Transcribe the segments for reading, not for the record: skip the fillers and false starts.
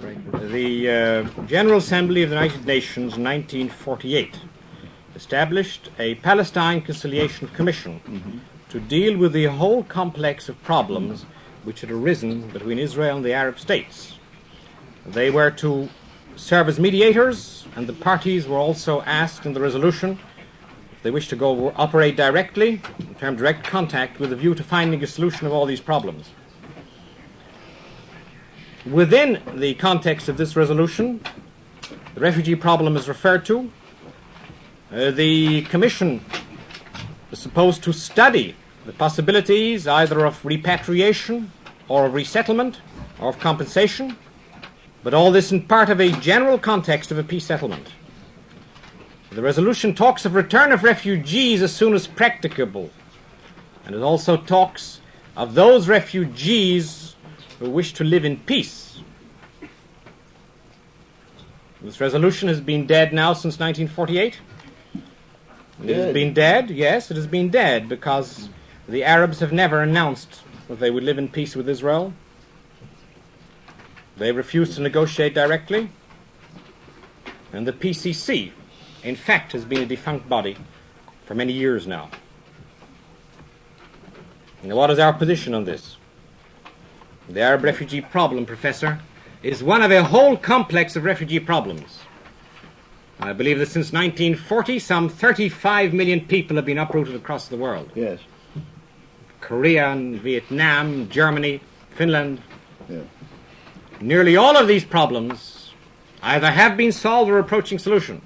The General Assembly of the United Nations in 1948 established a Palestine Conciliation Commission to deal with the whole complex of problems which had arisen between Israel and the Arab states. They were to serve as mediators, and the parties were also asked in the resolution if they wished to go operate directly, in terms of direct contact, with a view to finding a solution of all these problems. Within the context of this resolution, the refugee problem is referred to. The Commission is supposed to study the possibilities either of repatriation or of resettlement or of compensation, but all this in part of a general context of a peace settlement. The resolution talks of return of refugees as soon as practicable, and it also talks of those refugees who wish to live in peace. This resolution has been dead now since 1948. It has been dead, yes, it has been dead because the Arabs have never announced that they would live in peace with Israel. They refused to negotiate directly. And the PCC, in fact, has been a defunct body for many years now. Now, what is our position on this? The Arab refugee problem, Professor, is one of a whole complex of refugee problems. I believe that since 1940, some 35 million people have been uprooted across the world. Yes. Korea and Vietnam, Germany, Finland. Yeah. Nearly all of these problems either have been solved or are approaching solution.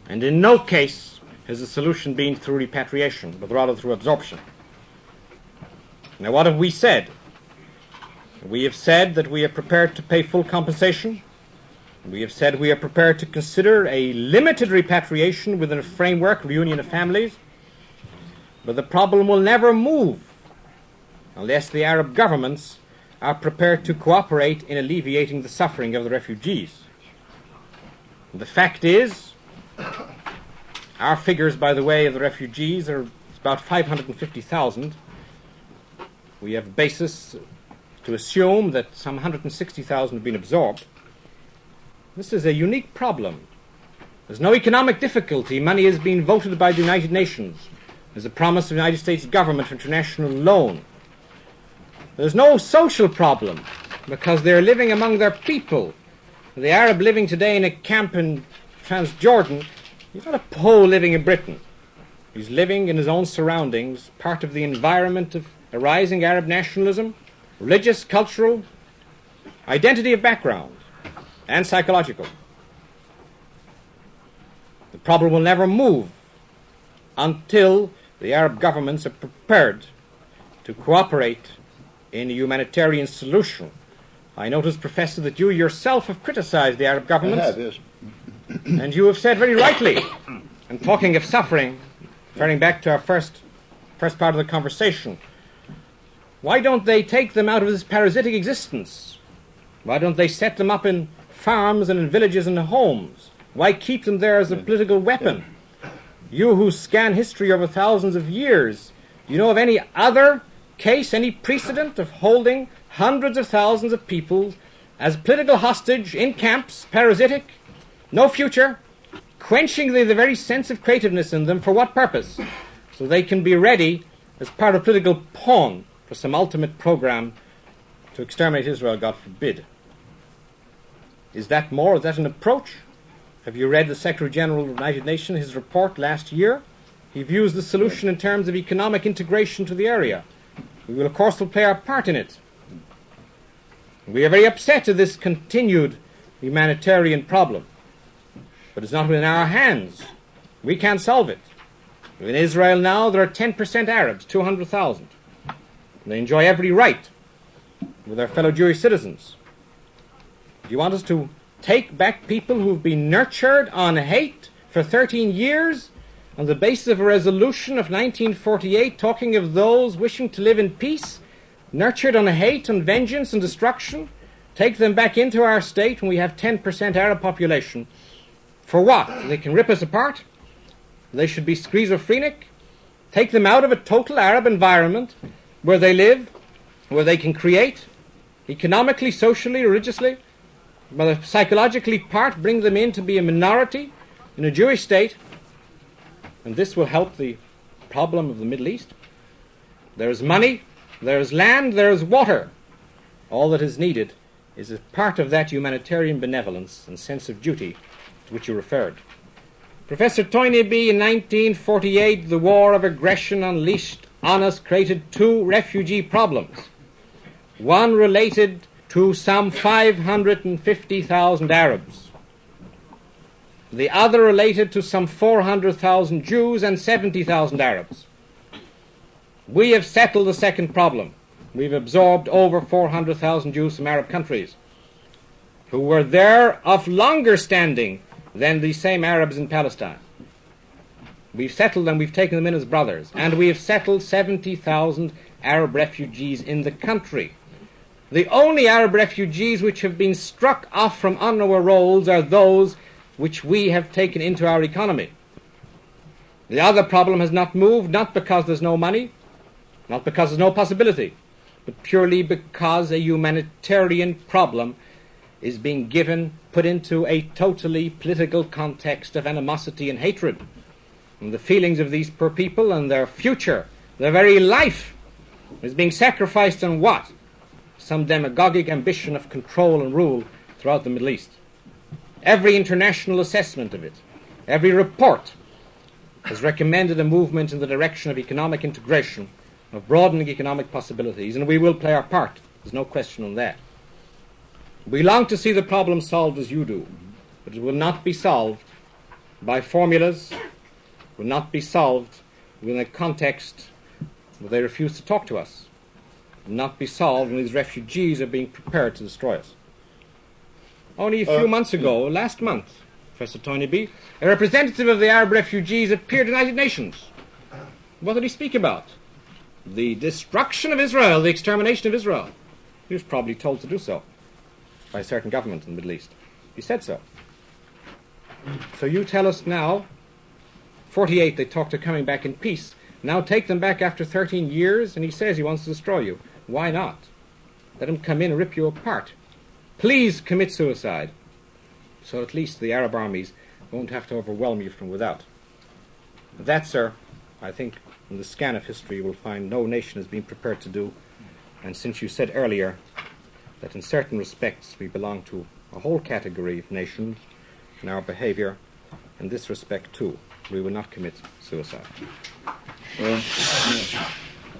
And in no case has the solution been through repatriation, but rather through absorption. Now, what have we said? We have said that we are prepared to pay full compensation. We have said we are prepared to consider a limited repatriation within a framework, reunion of families. But the problem will never move unless the Arab governments are prepared to cooperate in alleviating the suffering of the refugees. And the fact is, our figures, by the way, of the refugees are about 550,000. We have basis to assume that some 160,000 have been absorbed. This is a unique problem. There's no economic difficulty. Money has been voted by the United Nations. There's a promise of the United States government for international loan. There's no social problem because they're living among their people. The Arab living today in a camp in Transjordan, he's not a Pole living in Britain. He's living in his own surroundings, part of the environment of a rising Arab nationalism, religious, cultural, identity of background, and psychological. The problem will never move until the Arab governments are prepared to cooperate in a humanitarian solution. I notice, Professor, that you yourself have criticized the Arab governments. I have, yes. And you have said very rightly, and talking of suffering, referring back to our first part of the conversation, why don't they take them out of this parasitic existence? Why don't they set them up in farms and in villages and in homes? Why keep them there as a political weapon? You who scan history over thousands of years, do you know of any other case, any precedent of holding hundreds of thousands of people as political hostage in camps, parasitic, no future, quenching the very sense of creativeness in them? For what purpose? So they can be ready as part of political pawn for some ultimate program to exterminate Israel, God forbid. Is that more? Is that an approach? Have you read the Secretary General of the United Nations, his report last year? He views the solution in terms of economic integration to the area. We will, of course, play our part in it. We are very upset at this continued humanitarian problem. But it's not within our hands. We can't solve it. In Israel now, there are 10% Arabs, 200,000. They enjoy every right with their fellow Jewish citizens. Do you want us to take back people who've been nurtured on hate for 13 years on the basis of a resolution of 1948 talking of those wishing to live in peace, nurtured on hate and vengeance and destruction, take them back into our state when we have 10% Arab population? For what? They can rip us apart? They should be schizophrenic? Take them out of a total Arab environment where they live, where they can create, economically, socially, religiously, by the psychologically part, bring them in to be a minority in a Jewish state, and this will help the problem of the Middle East. There is money, there is land, there is water. All that is needed is a part of that humanitarian benevolence and sense of duty to which you referred. Professor Toynbee, in 1948, the war of aggression unleashed on us created two refugee problems. One related to some 550,000 Arabs. The other related to some 400,000 Jews and 70,000 Arabs. We have settled the second problem. We've absorbed over 400,000 Jews from Arab countries who were there of longer standing than the same Arabs in Palestine. We've settled them, we've taken them in as brothers, and we have settled 70,000 Arab refugees in the country. The only Arab refugees which have been struck off from UNRWA rolls are those which we have taken into our economy. The other problem has not moved, not because there's no money, not because there's no possibility, but purely because a humanitarian problem is being put into a totally political context of animosity and hatred. And the feelings of these poor people and their future, their very life, is being sacrificed on what? Some demagogic ambition of control and rule throughout the Middle East. Every international assessment of it, every report, has recommended a movement in the direction of economic integration, of broadening economic possibilities, and we will play our part. There's no question on that. We long to see the problem solved as you do, but it will not be solved by formulas, will not be solved within a context where they refuse to talk to us, will not be solved when these refugees are being prepared to destroy us. Only a few months ago, last month, Professor Toynbee, a representative of the Arab refugees appeared in the United Nations. What did he speak about? The destruction of Israel, the extermination of Israel. He was probably told to do so by a certain government in the Middle East. He said so. So you tell us now, 48 they talked of coming back in peace. Now take them back after 13 years and he says he wants to destroy you. Why not? Let him come in and rip you apart. Please commit suicide, so at least the Arab armies won't have to overwhelm you from without. That, sir, I think in the scan of history you will find no nation has been prepared to do. And since you said earlier that in certain respects we belong to a whole category of nations in our behavior, in this respect too, we will not commit suicide.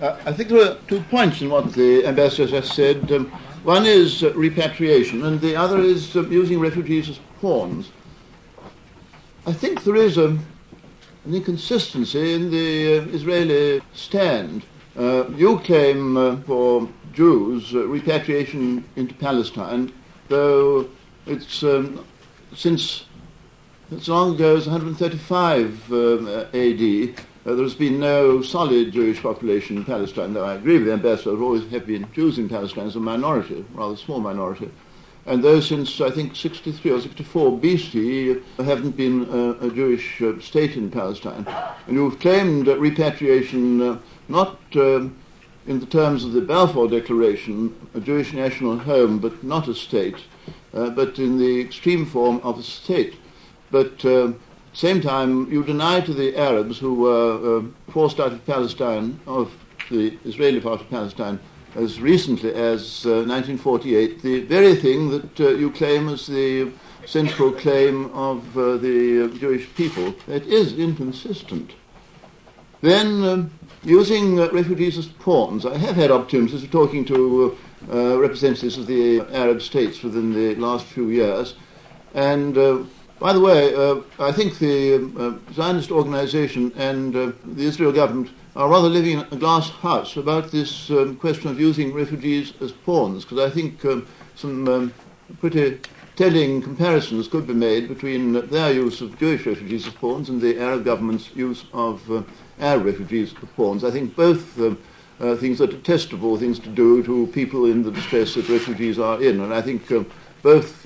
I think there are 2 points in what the ambassador has said. One is repatriation, and the other is using refugees as pawns. I think there is an inconsistency in the Israeli stand. You claim for Jews repatriation into Palestine, though it's since as long ago as 135 AD, there's been no solid Jewish population in Palestine, though I agree with the ambassador, there always have been Jews in Palestine as a minority, rather small minority. And those since, I think, 63 or 64 BC haven't been a Jewish state in Palestine. And you've claimed repatriation not in the terms of the Balfour Declaration, a Jewish national home, but not a state, but in the extreme form of a state. But at the same time, you deny to the Arabs who were forced out of Palestine, of the Israeli part of Palestine, as recently as 1948, the very thing that you claim as the central claim of the Jewish people. That is inconsistent. Then, using refugees as pawns, I have had opportunities of talking to representatives of the Arab states within the last few years, and by the way, I think the Zionist organization and the Israel government are rather living in a glass house about this question of using refugees as pawns, because I think some pretty telling comparisons could be made between their use of Jewish refugees as pawns and the Arab government's use of Arab refugees as pawns. I think both things are detestable things to do to people in the distress that refugees are in, and I think both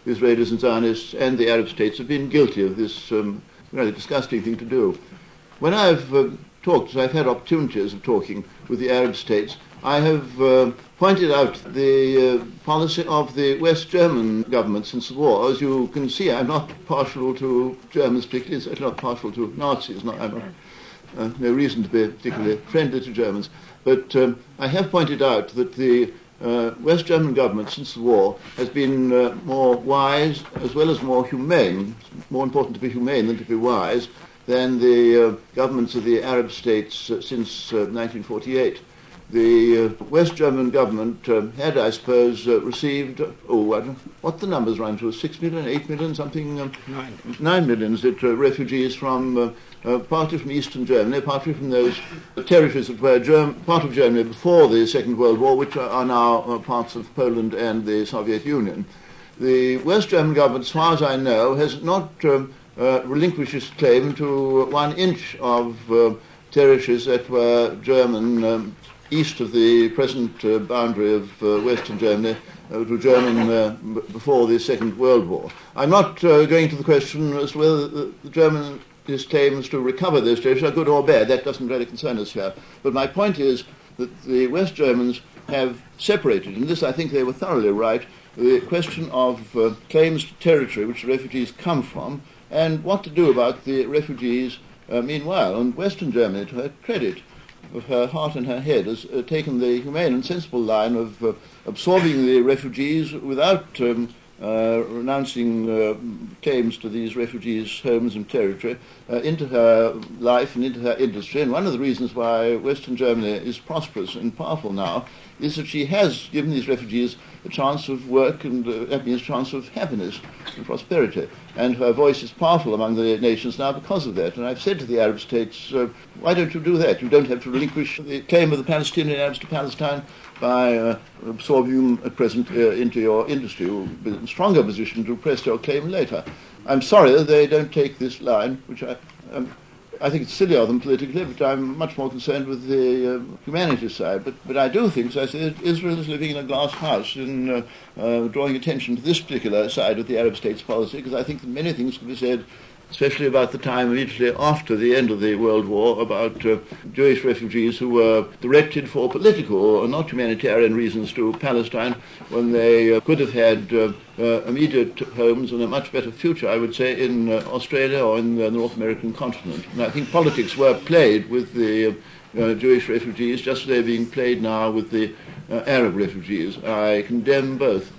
Israelis and Zionists and the Arab states have been guilty of this rather disgusting thing to do. When I've talked, as I've had opportunities of talking with the Arab states, I have pointed out the policy of the West German government since the war. As you can see, I'm not partial to Germans particularly, certainly not partial to Nazis. I'm no reason to be particularly friendly to Germans. But I have pointed out that the West German government since the war has been more wise as well as more humane. It's more important to be humane than to be wise than the governments of the Arab states since 1948. The West German government had, I suppose, received, I don't know what the numbers run to, 6 million, 8 million, something, 9 million refugees from partly from Eastern Germany, partly from those territories that were part of Germany before the Second World War, which are now parts of Poland and the Soviet Union. The West German government, as far as I know, has not relinquished its claim to 1 inch of territories that were German east of the present boundary of Western Germany, to German before the Second World War. I'm not going to the question as to whether the German his claims to recover those territories are good or bad. That doesn't really concern us here. But my point is that the West Germans have separated, and this I think they were thoroughly right, the question of claims to territory which the refugees come from, and what to do about the refugees meanwhile. And Western Germany, to her credit, of her heart and her head, has taken the humane and sensible line of absorbing the refugees without renouncing claims to these refugees' homes and territory into her life and into her industry. And one of the reasons why Western Germany is prosperous and powerful now is that she has given these refugees a chance of work and that means a chance of happiness and prosperity. And her voice is powerful among the nations now because of that. And I've said to the Arab states, why don't you do that? You don't have to relinquish the claim of the Palestinian Arabs to Palestine by absorbing them at present into your industry. You'll be in a stronger position to press your claim later. I'm sorry that they don't take this line, which I think it's silly of them politically, but I'm much more concerned with the humanities side. But I do think, as I said, Israel is living in a glass house in drawing attention to this particular side of the Arab states policy, because I think that many things can be said, especially about the time immediately after the end of the World War, about Jewish refugees who were directed for political or not humanitarian reasons to Palestine when they could have had immediate homes and a much better future, I would say, in Australia or in the North American continent. And I think politics were played with the Jewish refugees just as they're being played now with the Arab refugees. I condemn both.